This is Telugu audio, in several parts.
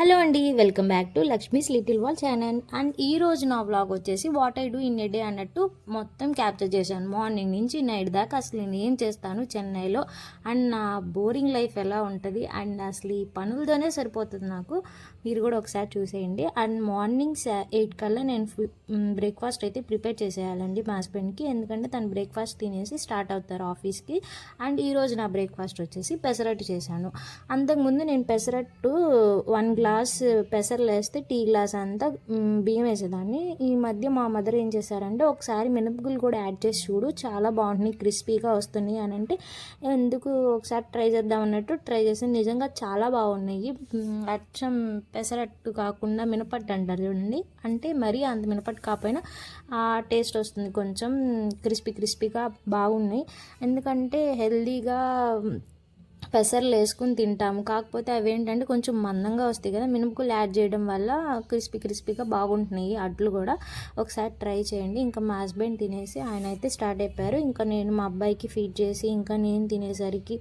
హలో అండి, welcome back to Lakshmi's little wall channel. And ఈ రోజు నా వ్లాగ్ వచ్చేసి what I do in a day అన్నట్టు మొత్తం క్యాప్చర్ చేశాను. మార్నింగ్ నుంచి నైట్ దాకా అసలు నేను ఏం చేస్తాను చెన్నైలో, అండ్ నా బోరింగ్ లైఫ్ ఎలా ఉంటుంది, అండ్ అసలు ఈ పనులతోనే సరిపోతుంది నాకు. మీరు కూడా ఒకసారి చూసేయండి. అండ్ మార్నింగ్ 8 కల్లా నేను బ్రేక్ఫాస్ట్ అయితే ప్రిపేర్ చేసేయాలండి మా హస్బెండ్కి, ఎందుకంటే తను బ్రేక్ఫాస్ట్ తినేసి స్టార్ట్ అవుతారు ఆఫీస్కి. అండ్ ఈరోజు నా బ్రేక్ఫాస్ట్ వచ్చేసి పెసరట్టు చేశాను. అంతకుముందు నేను పెసరట్టు 1 గ్లాస్ పెసర్లు వేస్తే టీ గ్లాస్ అంతా బియ్యం వేసేదాన్ని. ఈ మధ్య మా మదర్ ఏం చేశారంటే ఒకసారి మినపగుళ్ళు కూడా యాడ్ చేసి చూడు, చాలా బాగుంటుంది, క్రిస్పీగా వస్తుంది అని అంటే ఎందుకు ఒకసారి ట్రై చేద్దాం అన్నట్టు ట్రై చేసి నిజంగా చాలా బాగున్నాయి. అచ్చం పెసరట్టు కాకుండా మినపట్టు అంటారు చూడండి, అంటే మరీ అంత మినపట్టు కాకపోయినా ఆ టేస్ట్ వస్తుంది, కొంచెం క్రిస్పీగా బాగున్నాయి. ఎందుకంటే హెల్దీగా పెసర్లు వేసుకుని తింటాము, కాకపోతే అవి ఏంటంటే కొంచెం మందంగా వస్తాయి కదా, మినపగుళ్ళు యాడ్ చేయడం వల్ల క్రిస్పీగా బాగుంటున్నాయి అట్లు కూడా. ఒకసారి ట్రై చేయండి. ఇంకా మా హస్బెండ్ తినేసి ఆయన అయితే స్టార్ట్ అయిపోయారు. ఇంకా నేను మా అబ్బాయికి ఫీడ్ చేసి ఇంకా నేను తినేసరికి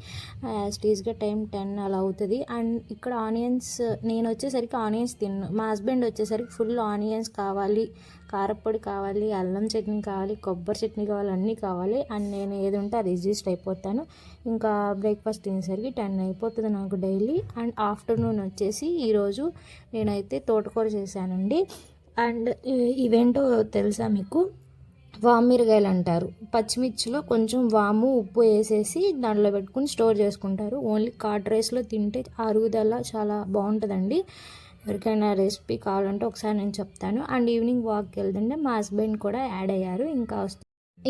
స్టీజ్గా టైం 10 అలా అవుతుంది. అండ్ ఇక్కడ ఆనియన్స్, నేను వచ్చేసరికి ఆనియన్స్ తిన్ను, మా హస్బెండ్ వచ్చేసరికి ఫుల్ ఆనియన్స్ కావాలి, కారపొడి కావాలి, అల్లం చట్నీ కావాలి, కొబ్బరి చట్నీ కావాలి, అన్నీ కావాలి. అండ్ నేను ఏది ఉంటే అది అడ్జస్ట్ అయిపోతాను. ఇంకా బ్రేక్ఫాస్ట్ తినేసరికి 10 అయిపోతుంది నాకు డైలీ. అండ్ ఆఫ్టర్నూన్ వచ్చేసి ఈరోజు నేనైతే తోటకూర చేశానండి. అండ్ ఇవేంటో తెలుసా మీకు? వామిరగాయలు అంటారు. పచ్చిమిర్చిలో కొంచెం వాము ఉప్పు వేసేసి దాంట్లో పెట్టుకుని స్టోర్ చేసుకుంటారు. ఓన్లీ కర్డ్ రైస్లో తింటే అరుగుదల చాలా బాగుంటుందండి. ఎవరికైనా రెసిపీ కావాలంటే ఒకసారి నేను చెప్తాను. అండ్ ఈవినింగ్ వాక్కి వెళ్తుంటే మా హస్బెండ్ కూడా యాడ్ అయ్యారు.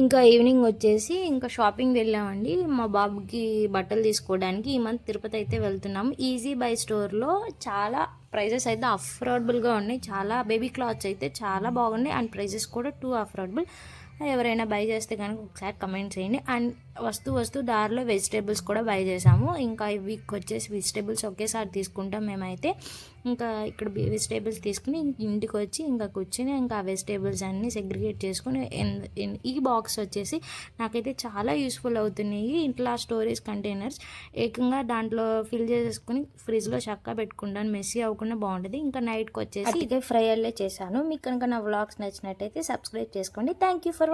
ఇంకా ఈవినింగ్ వచ్చేసి ఇంకా షాపింగ్ వెళ్ళామండి మా బాబుకి బట్టలు తీసుకోవడానికి. ఈ మంత్ తిరుపతి అయితే వెళ్తున్నాము. ఈజీ బై స్టోర్లో చాలా ప్రైజెస్ అయితే అఫోర్డబుల్గా ఉన్నాయి. చాలా బేబీ క్లాత్స్ అయితే చాలా బాగున్నాయి, అండ్ ప్రైజెస్ కూడా టూ అఫోర్డబుల్. ఎవరైనా బై చేస్తే కనుక ఒకసారి కమెంట్ చేయండి. అండ్ వస్తూ దారిలో వెజిటేబుల్స్ కూడా బై చేసాము. ఇంకా ఈ వీక్ వచ్చేసి వెజిటేబుల్స్ ఒకేసారి తీసుకుంటాం మేమైతే. ఇంకా ఇక్కడ వెజిటేబుల్స్ తీసుకుని ఇంటికి వచ్చి ఇంకా కూర్చొని ఇంకా ఆ వెజిటేబుల్స్ అన్నీ సెగ్రిగేట్ చేసుకుని ఈ బాక్స్ వచ్చేసి నాకైతే చాలా యూస్ఫుల్ అవుతున్నాయి. ఇంట్లో స్టోరేజ్ కంటైనర్స్ ఏకంగా దాంట్లో ఫిల్ చేసేసుకుని ఫ్రిడ్జ్లో చక్కగా పెట్టుకుంటాను, మెస్సీ అవ్వకుండా బాగుంటుంది. ఇంకా నైట్కి వచ్చేసి ఇదే ఫ్రై అల్లే చేశాను. మీకు కనుక నా వ్లాగ్స్ నచ్చినట్టయితే సబ్స్క్రైబ్ చేసుకోండి. Thank you for